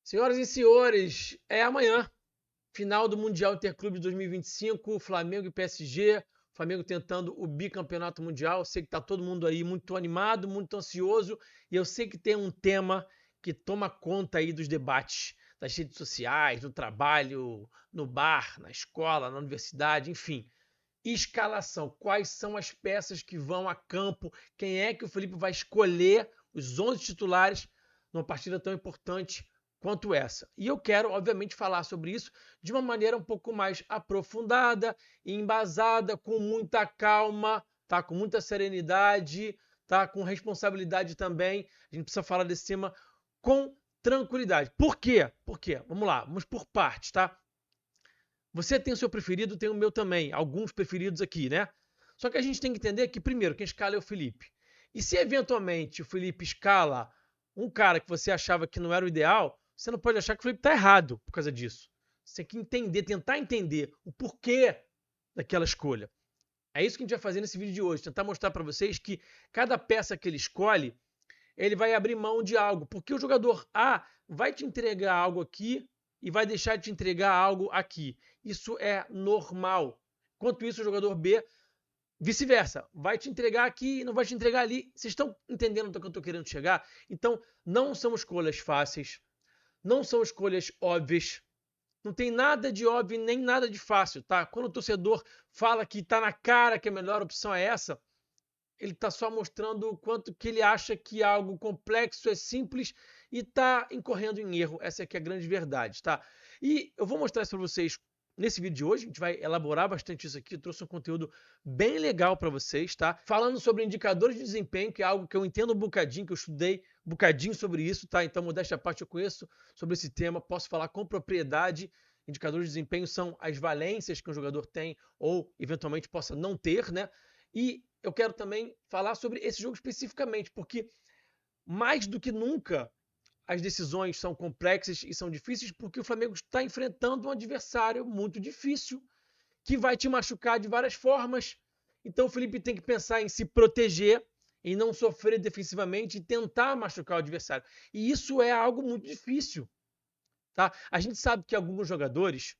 Senhoras e senhores, é amanhã, final do Mundial Interclubes 2025, Flamengo e PSG, Flamengo tentando o bicampeonato mundial. Sei que está todo mundo aí muito animado, muito ansioso, e eu sei que tem um tema que toma conta aí dos debates das redes sociais, no trabalho, no bar, na escola, na universidade, enfim. Escalação, quais são as peças que vão a campo, quem é que o Felipe vai escolher, os 11 titulares numa partida tão importante quanto essa. E eu quero, obviamente, falar sobre isso de uma maneira um pouco mais aprofundada e embasada, com muita calma, tá? Com muita serenidade, tá? Com responsabilidade também. A gente precisa falar desse tema com tranquilidade. Por quê? Por quê? Vamos lá, vamos por partes, tá? Você tem o seu preferido, tem o meu também. Alguns preferidos aqui, né? Só que a gente tem que entender que, primeiro, quem escala é o Felipe. E se eventualmente o Felipe escala um cara que você achava que não era o ideal, você não pode achar que o Felipe está errado por causa disso. Você tem que entender, tentar entender o porquê daquela escolha. É isso que a gente vai fazer nesse vídeo de hoje. Tentar mostrar para vocês que cada peça que ele escolhe, ele vai abrir mão de algo. Porque o jogador A vai te entregar algo aqui e vai deixar de te entregar algo aqui. Isso é normal. Enquanto isso, o jogador B, vice-versa, vai te entregar aqui e não vai te entregar ali. Vocês estão entendendo o que eu estou querendo chegar? Então, não são escolhas fáceis, não são escolhas óbvias. Não tem nada de óbvio nem nada de fácil, tá? Quando o torcedor fala que está na cara que a melhor opção é essa, ele está só mostrando o quanto que ele acha que algo complexo é simples e está incorrendo em erro. Essa aqui é a grande verdade, tá? E eu vou mostrar isso para vocês nesse vídeo de hoje. A gente vai elaborar bastante isso aqui. Eu trouxe um conteúdo bem legal para vocês, tá? Falando sobre indicadores de desempenho, que é algo que eu entendo um bocadinho, que eu estudei um bocadinho sobre isso, tá? Então, modéstia à parte, eu conheço sobre esse tema, posso falar com propriedade. Indicadores de desempenho são as valências que um jogador tem ou eventualmente possa não ter, né? E eu quero também falar sobre esse jogo especificamente, porque mais do que nunca as decisões são complexas e são difíceis, porque o Flamengo está enfrentando um adversário muito difícil, que vai te machucar de várias formas. Então o Felipe tem que pensar em se proteger, em não sofrer defensivamente e tentar machucar o adversário. E isso é algo muito difícil. Tá? A gente sabe que alguns jogadores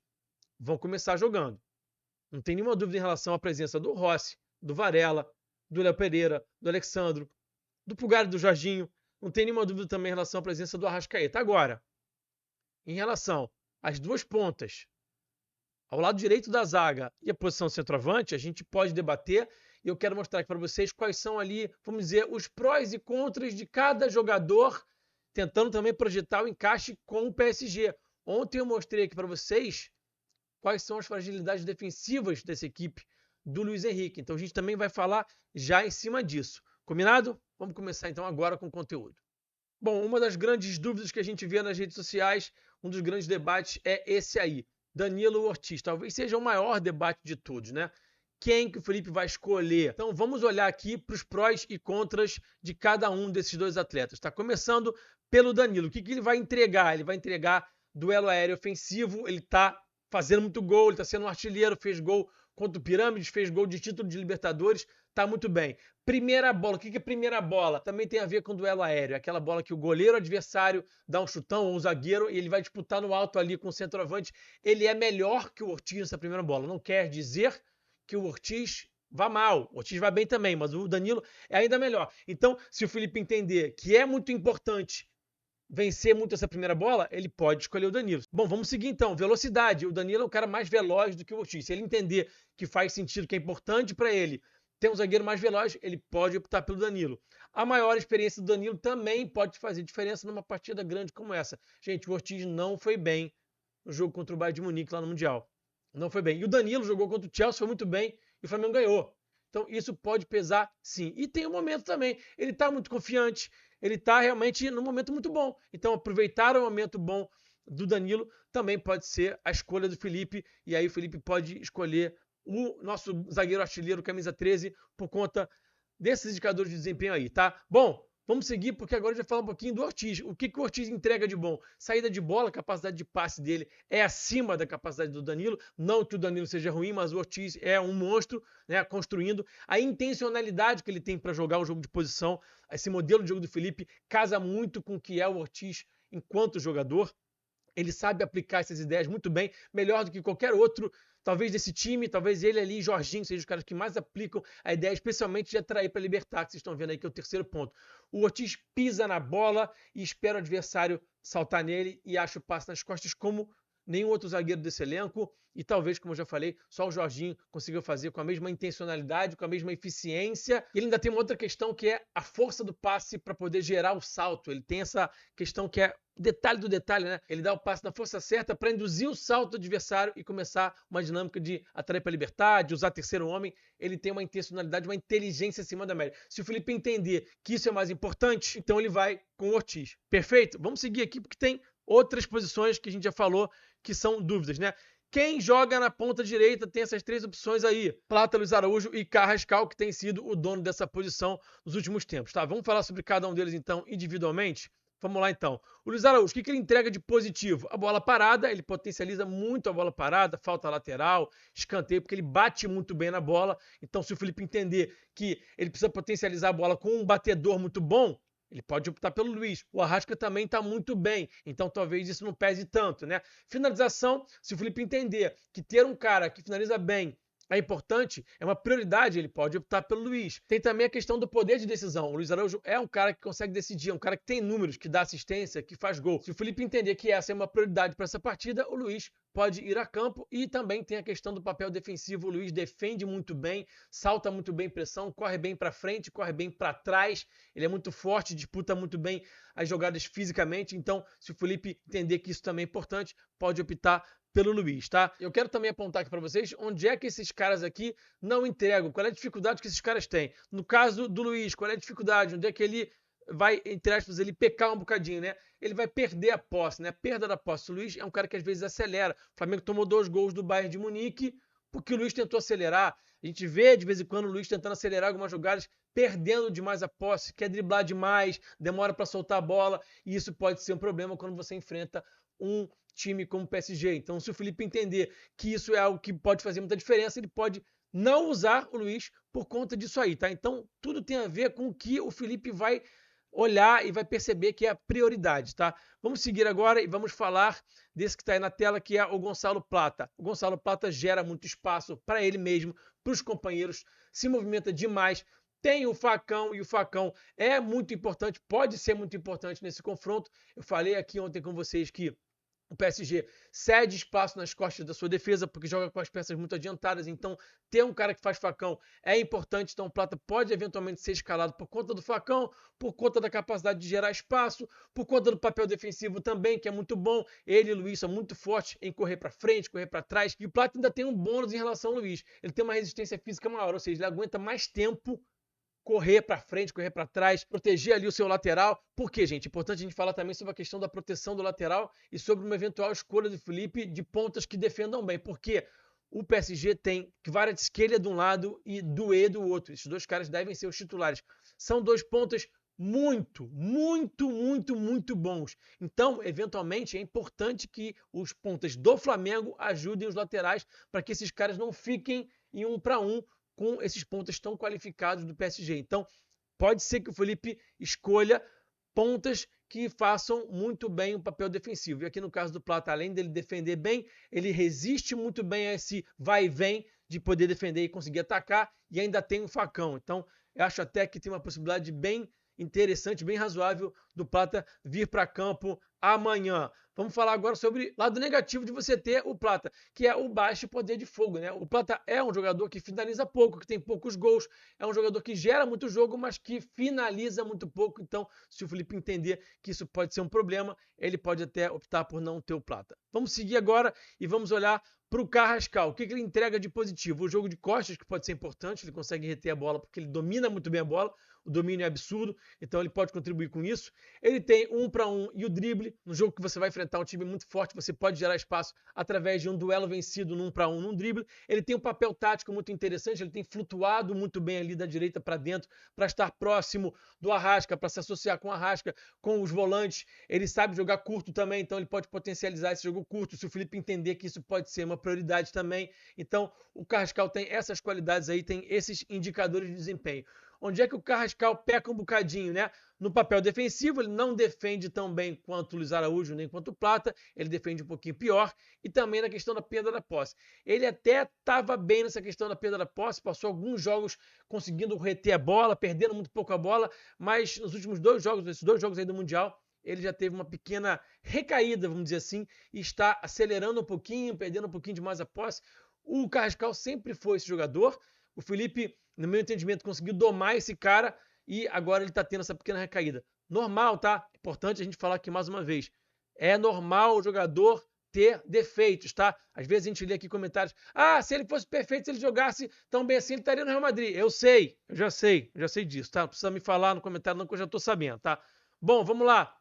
vão começar jogando. Não tem nenhuma dúvida em relação à presença do Rossi, do Varela, do Léo Pereira, do Alexandro, do Pulgar e do Jorginho. Não tem nenhuma dúvida também em relação à presença do Arrascaeta. Agora, em relação às duas pontas, ao lado direito da zaga e a posição centroavante, a gente pode debater e eu quero mostrar aqui para vocês quais são ali, vamos dizer, os prós e contras de cada jogador, tentando também projetar o encaixe com o PSG. Ontem eu mostrei aqui para vocês quais são as fragilidades defensivas dessa equipe do Luiz Henrique. Então a gente também vai falar já em cima disso. Combinado? Vamos começar então agora com o conteúdo. Bom, uma das grandes dúvidas que a gente vê nas redes sociais, um dos grandes debates é esse aí, Danilo Ortiz. Talvez seja o maior debate de todos, né? Quem que o Felipe vai escolher? Então vamos olhar aqui para os prós e contras de cada um desses dois atletas. Tá começando pelo Danilo. O que ele vai entregar? Ele vai entregar duelo aéreo ofensivo, ele está fazendo muito gol, ele está sendo um artilheiro, fez gol contra o Pirâmides, fez gol de título de Libertadores, tá muito bem. Primeira bola, o que é primeira bola? Também tem a ver com duelo aéreo, aquela bola que o goleiro adversário dá um chutão ou um zagueiro e ele vai disputar no alto ali com o centroavante. Ele é melhor que o Ortiz nessa primeira bola. Não quer dizer que o Ortiz vá mal, o Ortiz vai bem também, mas o Danilo é ainda melhor. Então, se o Felipe entender que é muito importante vencer muito essa primeira bola, ele pode escolher o Danilo. Bom, vamos seguir então. Velocidade. O Danilo é o cara mais veloz do que o Ortiz. Se ele entender que faz sentido, que é importante para ele ter um zagueiro mais veloz, ele pode optar pelo Danilo. A maior experiência do Danilo também pode fazer diferença numa partida grande como essa. Gente, o Ortiz não foi bem no jogo contra o Bayern de Munique lá no Mundial. Não foi bem. E o Danilo jogou contra o Chelsea, foi muito bem e o Flamengo ganhou. Então isso pode pesar sim. E tem um momento também. Ele está muito confiante, ele está realmente num momento muito bom. Então aproveitar o momento bom do Danilo também pode ser a escolha do Felipe. E aí o Felipe pode escolher o nosso zagueiro artilheiro, camisa 13, por conta desses indicadores de desempenho aí, tá? Bom, vamos seguir porque agora a gente vai falar um pouquinho do Ortiz. O que o Ortiz entrega de bom? Saída de bola, a capacidade de passe dele é acima da capacidade do Danilo. Não que o Danilo seja ruim, mas o Ortiz é um monstro, né, construindo. A intencionalidade que ele tem para jogar o jogo de posição, esse modelo de jogo do Felipe casa muito com o que é o Ortiz enquanto jogador. Ele sabe aplicar essas ideias muito bem, melhor do que qualquer outro, talvez desse time, talvez ele ali e Jorginho sejam os caras que mais aplicam a ideia, especialmente de atrair para libertar, que vocês estão vendo aí que é o terceiro ponto. O Ortiz pisa na bola e espera o adversário saltar nele e acha o passe nas costas como nenhum outro zagueiro desse elenco e talvez, como eu já falei, só o Jorginho conseguiu fazer com a mesma intencionalidade, com a mesma eficiência. E ele ainda tem uma outra questão que é a força do passe para poder gerar o salto. Ele tem essa questão que é detalhe do detalhe, né? Ele dá o passe na força certa para induzir o salto do adversário e começar uma dinâmica de atrair para a liberdade, usar terceiro homem. Ele tem uma intencionalidade, uma inteligência acima da média. Se o Felipe entender que isso é mais importante, então ele vai com o Ortiz. Perfeito? Vamos seguir aqui porque tem outras posições que a gente já falou que são dúvidas, né? Quem joga na ponta direita tem essas três opções aí: Plata, Luiz Araújo e Carrascal, que tem sido o dono dessa posição nos últimos tempos, tá? Vamos falar sobre cada um deles então individualmente? Vamos lá então. O Luiz Araújo, o que ele entrega de positivo? A bola parada, ele potencializa muito a bola parada, falta lateral, escanteio, porque ele bate muito bem na bola. Então, se o Felipe entender que ele precisa potencializar a bola com um batedor muito bom, ele pode optar pelo Luiz. O Arrasca também está muito bem, então talvez isso não pese tanto, né? Finalização, se o Felipe entender que ter um cara que finaliza bem é importante, é uma prioridade, ele pode optar pelo Luiz. Tem também a questão do poder de decisão. O Luiz Araújo é um cara que consegue decidir, é um cara que tem números, que dá assistência, que faz gol. Se o Felipe entender que essa é uma prioridade para essa partida, o Luiz pode ir a campo. E também tem a questão do papel defensivo. O Luiz defende muito bem, salta muito bem em pressão, corre bem para frente, corre bem para trás. Ele é muito forte, disputa muito bem as jogadas fisicamente. Então, se o Felipe entender que isso também é importante, pode optar pelo Luiz, tá? Eu quero também apontar aqui para vocês onde é que esses caras aqui não entregam, qual é a dificuldade que esses caras têm. No caso do Luiz, qual é a dificuldade? Onde é que ele vai, entre aspas, ele pecar um bocadinho, né? Ele vai perder a posse, né? Perda da posse. O Luiz é um cara que às vezes acelera. O Flamengo tomou 2 gols do Bayern de Munique porque o Luiz tentou acelerar. A gente vê de vez em quando o Luiz tentando acelerar algumas jogadas, perdendo demais a posse, quer driblar demais, demora para soltar a bola, e isso pode ser um problema quando você enfrenta um time como o PSG. Então, se o Felipe entender que isso é algo que pode fazer muita diferença, ele pode não usar o Luiz por conta disso aí, tá? Então, tudo tem a ver com o que o Felipe vai olhar e vai perceber que é a prioridade, tá? Vamos seguir agora e vamos falar desse que está aí na tela, que é o Gonçalo Plata. O Gonçalo Plata gera muito espaço para ele mesmo, para os companheiros, se movimenta demais, tem o Facão e o Facão é muito importante, pode ser muito importante nesse confronto. Eu falei aqui ontem com vocês que o PSG cede espaço nas costas da sua defesa porque joga com as peças muito adiantadas. Então, ter um cara que faz facão é importante. Então, o Plata pode eventualmente ser escalado por conta do facão, por conta da capacidade de gerar espaço, por conta do papel defensivo também, que é muito bom. Ele e o Luiz são muito fortes em correr para frente, correr para trás. E o Plata ainda tem um bônus em relação ao Luiz. Ele tem uma resistência física maior, ou seja, ele aguenta mais tempo correr para frente, correr para trás, proteger ali o seu lateral. Por quê, gente? Importante a gente falar também sobre a questão da proteção do lateral e sobre uma eventual escolha do Felipe de pontas que defendam bem. Porque o PSG tem Kvaratskhelia de um lado e Doué do outro. Esses dois caras devem ser os titulares. São 2 pontas muito bons. Então, eventualmente, é importante que os pontas do Flamengo ajudem os laterais para que esses caras não fiquem em 1 para 1 com esses pontas tão qualificados do PSG. Então, pode ser que o Felipe escolha pontas que façam muito bem o papel defensivo. E aqui no caso do Plata, além dele defender bem, ele resiste muito bem a esse vai e vem de poder defender e conseguir atacar, e ainda tem um facão. Então, eu acho até que tem uma possibilidade bem interessante, bem razoável do Plata vir para campo amanhã. Vamos falar agora sobre o lado negativo de você ter o Plata, que é o baixo poder de fogo, né? O Plata é um jogador que finaliza pouco, que tem poucos gols, é um jogador que gera muito jogo, mas que finaliza muito pouco. Então, se o Felipe entender que isso pode ser um problema, ele pode até optar por não ter o Plata. Vamos seguir agora e vamos olhar para o Carrascal. O que ele entrega de positivo? O jogo de costas, que pode ser importante, ele consegue reter a bola porque ele domina muito bem a bola, o domínio é absurdo, então ele pode contribuir com isso. Ele tem 1 para 1 e o drible, no jogo que você vai enfrentar um time muito forte, você pode gerar espaço através de um duelo vencido no 1 para 1 num drible. Ele tem um papel tático muito interessante, ele tem flutuado muito bem ali da direita para dentro, para estar próximo do Arrasca, para se associar com o Arrasca, com os volantes. Ele sabe jogar curto também, então ele pode potencializar esse jogo curto, se o Felipe entender que isso pode ser uma prioridade também. Então, o Carrascal tem essas qualidades aí, tem esses indicadores de desempenho. Onde é que o Carrascal peca um bocadinho, né? No papel defensivo, ele não defende tão bem quanto o Luiz Araújo, nem quanto o Plata, ele defende um pouquinho pior, e também na questão da perda da posse. Ele até estava bem nessa questão da perda da posse, passou alguns jogos conseguindo reter a bola, perdendo muito pouco a bola, mas nos últimos 2 jogos, esses 2 jogos aí do Mundial, ele já teve uma pequena recaída, vamos dizer assim, e está acelerando um pouquinho, perdendo um pouquinho demais a posse. O Carrascal sempre foi esse jogador. O Felipe, no meu entendimento, conseguiu domar esse cara e agora ele está tendo essa pequena recaída. Normal, tá? Importante a gente falar aqui mais uma vez. É normal o jogador ter defeitos, tá? Às vezes a gente lê aqui comentários: ah, se ele fosse perfeito, se ele jogasse tão bem assim, ele estaria no Real Madrid. Eu já sei disso, tá? Não precisa me falar no comentário não, que eu já tô sabendo, tá? Bom, vamos lá.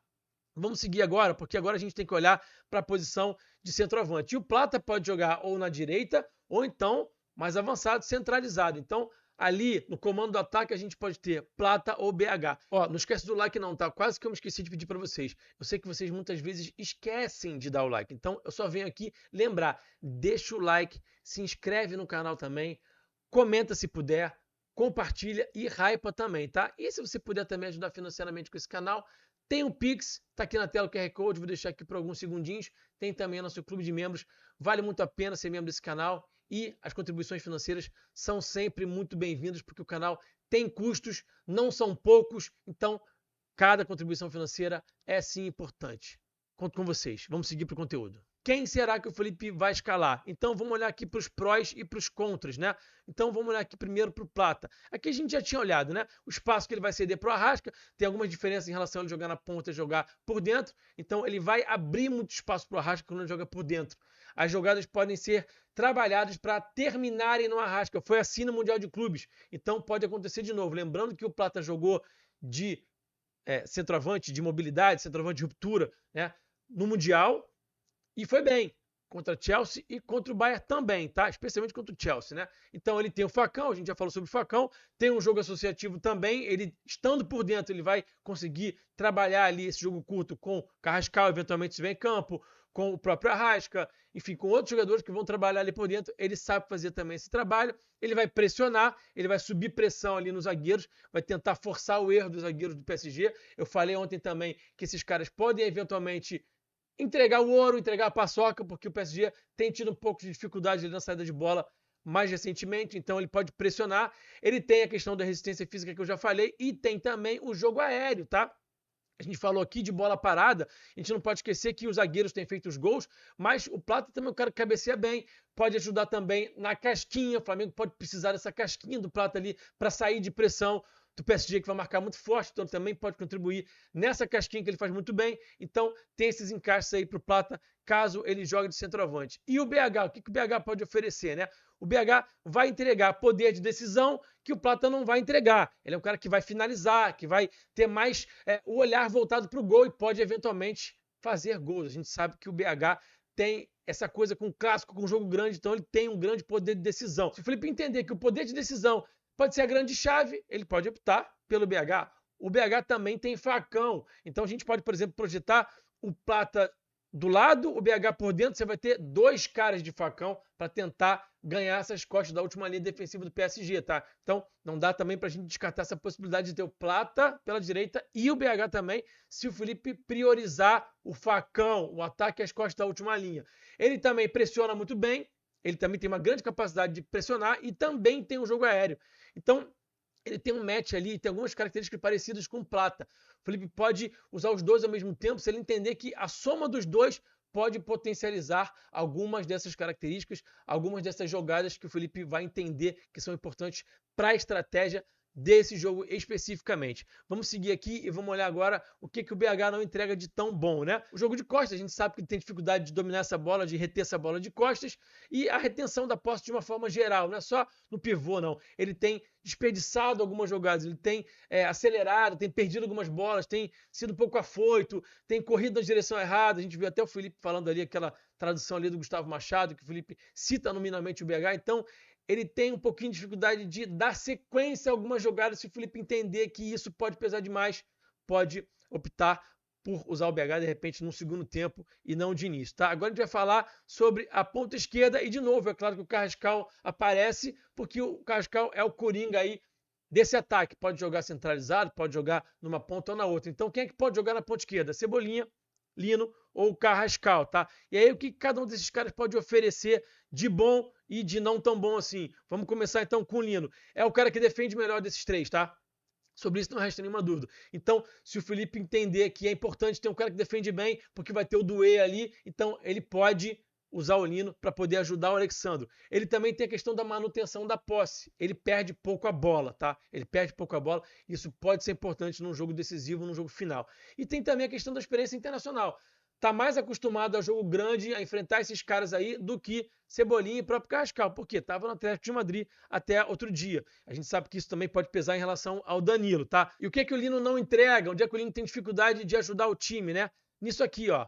Vamos seguir agora, porque agora a gente tem que olhar para a posição de centroavante. E o Plata pode jogar ou na direita, ou então mais avançado, centralizado. Então, ali no comando do ataque, a gente pode ter Plata ou BH. Ó, não esquece do like não, tá? Quase que eu me esqueci de pedir para vocês. Eu sei que vocês muitas vezes esquecem de dar o like. Então, eu só venho aqui lembrar. Deixa o like, se inscreve no canal também, comenta se puder, compartilha e hypa também, tá? E se você puder também ajudar financeiramente com esse canal, tem o Pix, tá aqui na tela o QR Code, vou deixar aqui por alguns segundinhos. Tem também o nosso clube de membros, vale muito a pena ser membro desse canal. E as contribuições financeiras são sempre muito bem-vindas, porque o canal tem custos, não são poucos, então cada contribuição financeira é sim importante. Conto com vocês, vamos seguir para o conteúdo. Quem será que o Felipe vai escalar? Então vamos olhar aqui para os prós e para os contras, né? Então vamos olhar aqui primeiro para o Plata. Aqui a gente já tinha olhado, né? O espaço que ele vai ceder para o Arrasca, tem algumas diferenças em relação a ele jogar na ponta e jogar por dentro. Então ele vai abrir muito espaço para o Arrasca quando ele joga por dentro. As jogadas podem ser trabalhadas para terminarem no Arrasca. Foi assim no Mundial de Clubes. Então pode acontecer de novo. Lembrando que o Plata jogou de centroavante, de mobilidade, centroavante de ruptura, né? No Mundial. E foi bem contra Chelsea e contra o Bayern também, tá? Especialmente contra o Chelsea, né? Então ele tem o Facão, a gente já falou sobre o Facão, tem um jogo associativo também, ele estando por dentro, ele vai conseguir trabalhar ali esse jogo curto com o Carrascal, eventualmente se vem em campo, com o próprio Arrasca, enfim, com outros jogadores que vão trabalhar ali por dentro, ele sabe fazer também esse trabalho, ele vai pressionar, ele vai subir pressão ali nos zagueiros, vai tentar forçar o erro dos zagueiros do PSG. Eu falei ontem também que esses caras podem eventualmente entregar o ouro, entregar a paçoca, porque o PSG tem tido um pouco de dificuldade na saída de bola mais recentemente, então ele pode pressionar. Ele tem a questão da resistência física que eu já falei e tem também o jogo aéreo, tá? A gente falou aqui de bola parada, a gente não pode esquecer que os zagueiros têm feito os gols, mas o Plata também é um cara que cabeceia bem, pode ajudar também na casquinha, o Flamengo pode precisar dessa casquinha do Plata ali para sair de pressão do PSG, que vai marcar muito forte, então também pode contribuir nessa casquinha que ele faz muito bem. Então tem esses encaixes aí para o Plata, caso ele jogue de centroavante. E o BH, o que o BH pode oferecer, né? O BH vai entregar poder de decisão que o Plata não vai entregar. Ele é um cara que vai finalizar, que vai ter mais o olhar voltado para o gol e pode eventualmente fazer gols. A gente sabe que o BH tem essa coisa com clássico, com jogo grande, então ele tem um grande poder de decisão. Se o Felipe entender que o poder de decisão pode ser a grande chave, ele pode optar pelo BH. O BH também tem Facão, então a gente pode, por exemplo, projetar o Plata do lado, o BH por dentro, você vai ter 2 caras de Facão para tentar ganhar essas costas da última linha defensiva do PSG, tá? Então, não dá também para a gente descartar essa possibilidade de ter o Plata pela direita e o BH também, se o Felipe priorizar o Facão, o ataque às costas da última linha. Ele também pressiona muito bem, ele também tem uma grande capacidade de pressionar e também tem um jogo aéreo. Então, ele tem um match ali, tem algumas características parecidas com o Plata. O Felipe pode usar os dois ao mesmo tempo, se ele entender que a soma dos dois pode potencializar algumas dessas características, algumas dessas jogadas que o Felipe vai entender que são importantes para a estratégia desse jogo especificamente. Vamos seguir aqui e vamos olhar agora o que o BH não entrega de tão bom, né? O jogo de costas, a gente sabe que ele tem dificuldade de dominar essa bola, de reter essa bola de costas, e a retenção da posse de uma forma geral, não é só no pivô, não. Ele tem desperdiçado algumas jogadas, ele tem acelerado, tem perdido algumas bolas, tem sido um pouco afoito, tem corrido na direção errada. A gente viu até o Felipe falando ali, aquela tradução ali do Gustavo Machado, que o Felipe cita nominalmente o BH, então ele tem um pouquinho de dificuldade de dar sequência a algumas jogadas. Se o Felipe entender que isso pode pesar demais, pode optar por usar o BH de repente no segundo tempo e não de início, tá? Agora a gente vai falar sobre a ponta esquerda e de novo, é claro que o Carrascal aparece porque o Carrascal é o coringa aí desse ataque pode jogar centralizado, pode jogar numa ponta ou na outra. Então, quem é que pode jogar na ponta esquerda? Cebolinha, Lino ou Carrascal, tá? E aí, o que cada um desses caras pode oferecer de bom e de não tão bom assim? Vamos começar então com o Lino. É o cara que defende melhor desses três, tá? Sobre isso não resta nenhuma dúvida. Então, se o Felipe entender que é importante ter um cara que defende bem, porque vai ter o Doué ali, então ele pode usar o Lino para poder ajudar o Alexandro. Ele também tem a questão da manutenção da posse. Ele perde pouco a bola, tá? Ele perde pouco a bola. Isso pode ser importante num jogo decisivo, num jogo final. E tem também a questão da experiência internacional. Tá mais acostumado a jogo grande, a enfrentar esses caras aí, do que Cebolinha e próprio Carrascal. Por quê? Estava no Atlético de Madrid até outro dia. A gente sabe que isso também pode pesar em relação ao Danilo, tá? E o que é que o Lino não entrega? Onde é que o Lino tem dificuldade de ajudar o time, né? Nisso aqui, ó.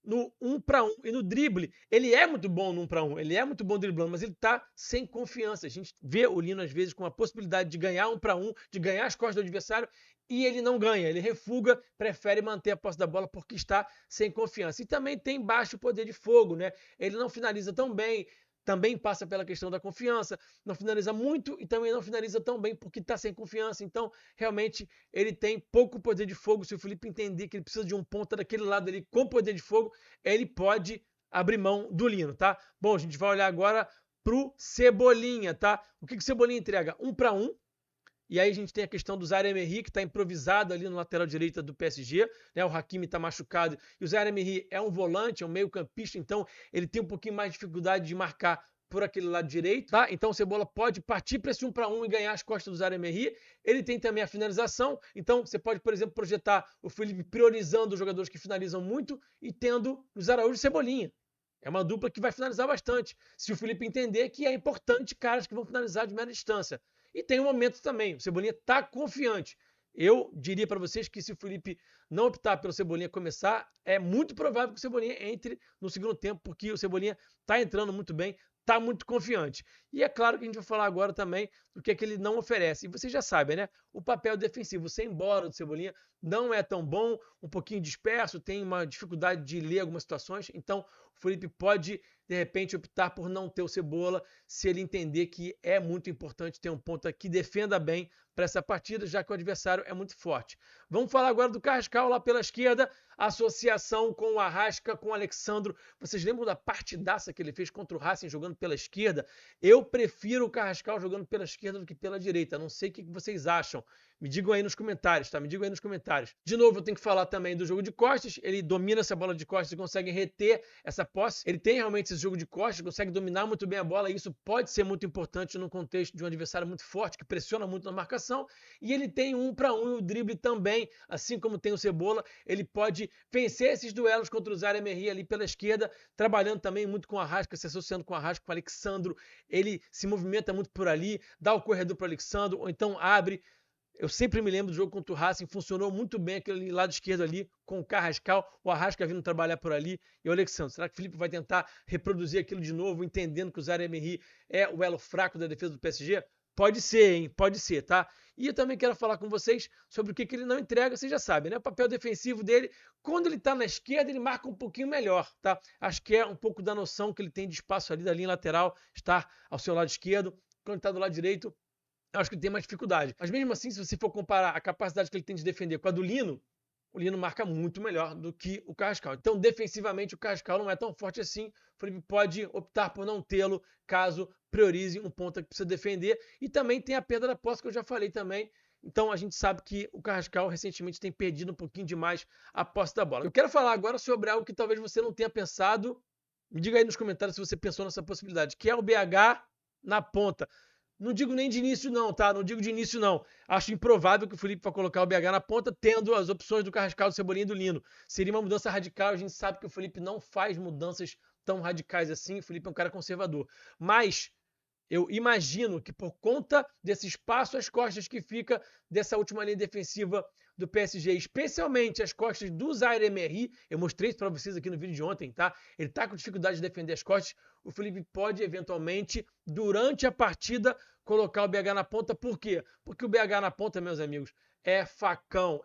No 1 para 1 e no drible, ele é muito bom no 1 para 1, ele é muito bom driblando, mas ele tá sem confiança. A gente vê o Lino às vezes com a possibilidade de ganhar 1 para 1, de ganhar as costas do adversário, e ele não ganha, ele refuga, prefere manter a posse da bola porque está sem confiança. E também tem baixo poder de fogo, né? Ele não finaliza tão bem, também passa pela questão da confiança, não finaliza muito e também não finaliza tão bem porque está sem confiança. Então, realmente, ele tem pouco poder de fogo. Se o Felipe entender que ele precisa de um ponta daquele lado ali com poder de fogo, ele pode abrir mão do Lino, tá? Bom, a gente vai olhar agora pro Cebolinha, tá? O que o Cebolinha entrega? 1 para 1. E aí a gente tem a questão do Zaire-Emery, que está improvisado ali no lateral direito do PSG, né? O Hakimi está machucado e o Zaire-Emery é um volante, é um meio campista, então ele tem um pouquinho mais de dificuldade de marcar por aquele lado direito, tá? Então o Cebola pode partir para esse 1 para 1 e ganhar as costas do Zaire-Emery. Ele tem também a finalização, então você pode, por exemplo, projetar o Felipe priorizando os jogadores que finalizam muito e tendo os Araújo e Cebolinha. É uma dupla que vai finalizar bastante, se o Felipe entender que é importante caras que vão finalizar de média distância. E tem um momento também, o Cebolinha está confiante. Eu diria para vocês que se o Felipe não optar pelo Cebolinha começar, é muito provável que o Cebolinha entre no segundo tempo, porque o Cebolinha está entrando muito bem, está muito confiante. E é claro que a gente vai falar agora também do que é que ele não oferece. E vocês já sabem, né? O papel defensivo, sem embora do Cebolinha, não é tão bom, um pouquinho disperso, tem uma dificuldade de ler algumas situações. Então, o Felipe pode, de repente, optar por não ter o Cebola, se ele entender que é muito importante ter um ponta que defenda bem para essa partida, já que o adversário é muito forte. Vamos falar agora do Carrascal lá pela esquerda, associação com o Arrasca, com o Alexandro. Vocês lembram da partidaça que ele fez contra o Racing jogando pela esquerda? Eu prefiro o Carrascal jogando pela esquerda do que pela direita. Não sei o que vocês acham. Me digam aí nos comentários, tá? Me digam aí nos comentários. De novo, eu tenho que falar também do jogo de costas. Ele domina essa bola de costas e consegue reter essa posse. Ele tem realmente esse jogo de costas, consegue dominar muito bem a bola. E isso pode ser muito importante no contexto de um adversário muito forte, que pressiona muito na marcação. E ele tem 1 para 1 e o drible também, assim como tem o Cebola. Ele pode vencer esses duelos contra o Zaire-Emery ali pela esquerda, trabalhando também muito com o Arrasca, se associando com o Arrasca, com o Alexandro. Ele se movimenta muito por ali, dá o corredor para o Alexandro, ou então abre. Eu sempre me lembro do jogo contra o Racing, funcionou muito bem aquele lado esquerdo ali, com o Carrascal, o Arrasca vindo trabalhar por ali, e o Alexandre. Será que o Felipe vai tentar reproduzir aquilo de novo, entendendo que o Zaire-Emery é o elo fraco da defesa do PSG? Pode ser, hein? Pode ser, tá? E eu também quero falar com vocês sobre o que ele não entrega, vocês já sabem, né? O papel defensivo dele, quando ele tá na esquerda, ele marca um pouquinho melhor, tá? Acho que é um pouco da noção que ele tem de espaço ali da linha lateral, estar ao seu lado esquerdo. Quando ele tá do lado direito, eu acho que ele tem mais dificuldade. Mas mesmo assim, se você for comparar a capacidade que ele tem de defender com a do Lino, o Lino marca muito melhor do que o Carrascal. Então, defensivamente, o Carrascal não é tão forte assim. O Felipe pode optar por não tê-lo, caso priorize um ponta que precisa defender. E também tem a perda da posse, que eu já falei também. Então, a gente sabe que o Carrascal recentemente tem perdido um pouquinho demais a posse da bola. Eu quero falar agora sobre algo que talvez você não tenha pensado. Me diga aí nos comentários se você pensou nessa possibilidade, que é o BH na ponta. Não digo nem de início não, tá? Não digo de início não. Acho improvável que o Felipe vá colocar o BH na ponta, tendo as opções do Carrascal, do Cebolinha e do Lino. Seria uma mudança radical, a gente sabe que o Felipe não faz mudanças tão radicais assim, o Felipe é um cara conservador. Mas eu imagino que por conta desse espaço às costas que fica dessa última linha defensiva do PSG, especialmente as costas do Zaire-Emery, eu mostrei isso para vocês aqui no vídeo de ontem, tá? Ele tá com dificuldade de defender as costas, o Felipe pode eventualmente, durante a partida, colocar o BH na ponta. Por quê? Porque o BH na ponta, meus amigos, é facão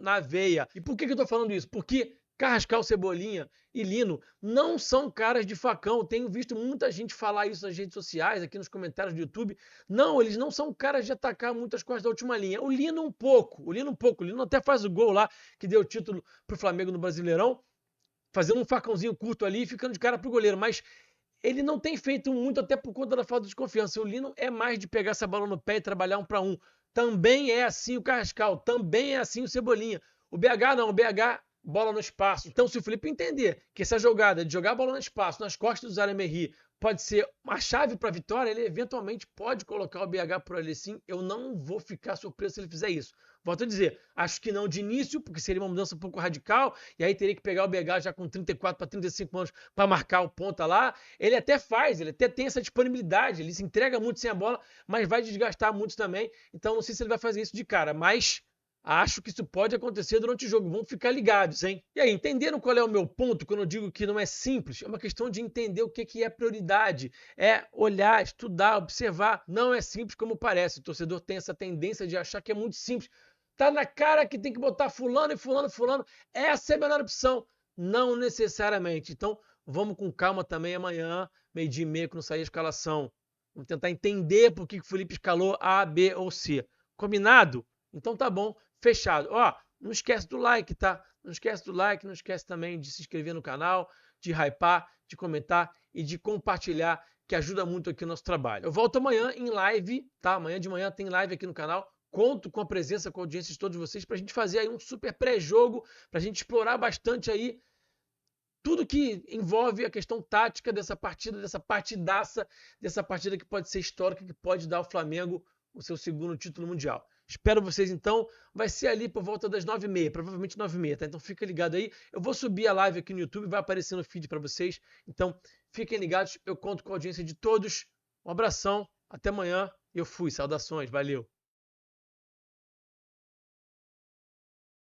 na veia. E por que eu tô falando isso? Porque Carrascal, Cebolinha e Lino não são caras de facão. Tenho visto muita gente falar isso nas redes sociais, aqui nos comentários do YouTube. Não, eles não são caras de atacar muitas costas da última linha. O Lino um pouco. O Lino até faz o gol lá, que deu o título pro Flamengo no Brasileirão, fazendo um facãozinho curto ali e ficando de cara pro goleiro. Mas ele não tem feito muito, até por conta da falta de confiança. O Lino é mais de pegar essa bola no pé e trabalhar 1 para 1. Também é assim o Carrascal, também é assim o Cebolinha. O BH não, o BH bola no espaço. Então, se o Felipe entender que essa jogada de jogar a bola no espaço, nas costas do Zanemery, pode ser uma chave para a vitória, ele eventualmente pode colocar o BH por ali sim. Eu não vou ficar surpreso se ele fizer isso. Volto a dizer, acho que não de início, porque seria uma mudança um pouco radical, e aí teria que pegar o BH já com 34 para 35 anos para marcar o ponta lá. Ele até faz, ele até tem essa disponibilidade, ele se entrega muito sem a bola, mas vai desgastar muito também. Então não sei se ele vai fazer isso de cara, mas acho que isso pode acontecer durante o jogo. Vamos ficar ligados, hein? E aí, entenderam qual é o meu ponto quando eu digo que não é simples? É uma questão de entender o que é prioridade. É olhar, estudar, observar. Não é simples como parece. O torcedor tem essa tendência de achar que é muito simples. Tá na cara que tem que botar fulano e fulano, fulano. Essa é a melhor opção. Não necessariamente. Então, vamos com calma também amanhã, 12h30, quando sair a escalação. Vamos tentar entender por que o Felipe escalou A, B ou C. Combinado? Então tá bom. Fechado. Ó, não esquece do like, tá? Não esquece do like, não esquece também de se inscrever no canal, de hypar, de comentar e de compartilhar, que ajuda muito aqui o nosso trabalho. Eu volto amanhã em live, tá? Amanhã de manhã tem live aqui no canal. Conto com a presença, com a audiência de todos vocês pra gente fazer aí um super pré-jogo, pra gente explorar bastante aí tudo que envolve a questão tática dessa partida, dessa partidaça, dessa partida que pode ser histórica, que pode dar ao Flamengo o seu segundo título mundial. Espero vocês então. Vai ser ali por volta das 9h30, provavelmente 9h30, tá? Então fica ligado aí. Eu vou subir a live aqui no YouTube, vai aparecer no feed para vocês. Então fiquem ligados, eu conto com a audiência de todos. Um abração, até amanhã. Eu fui, saudações, valeu.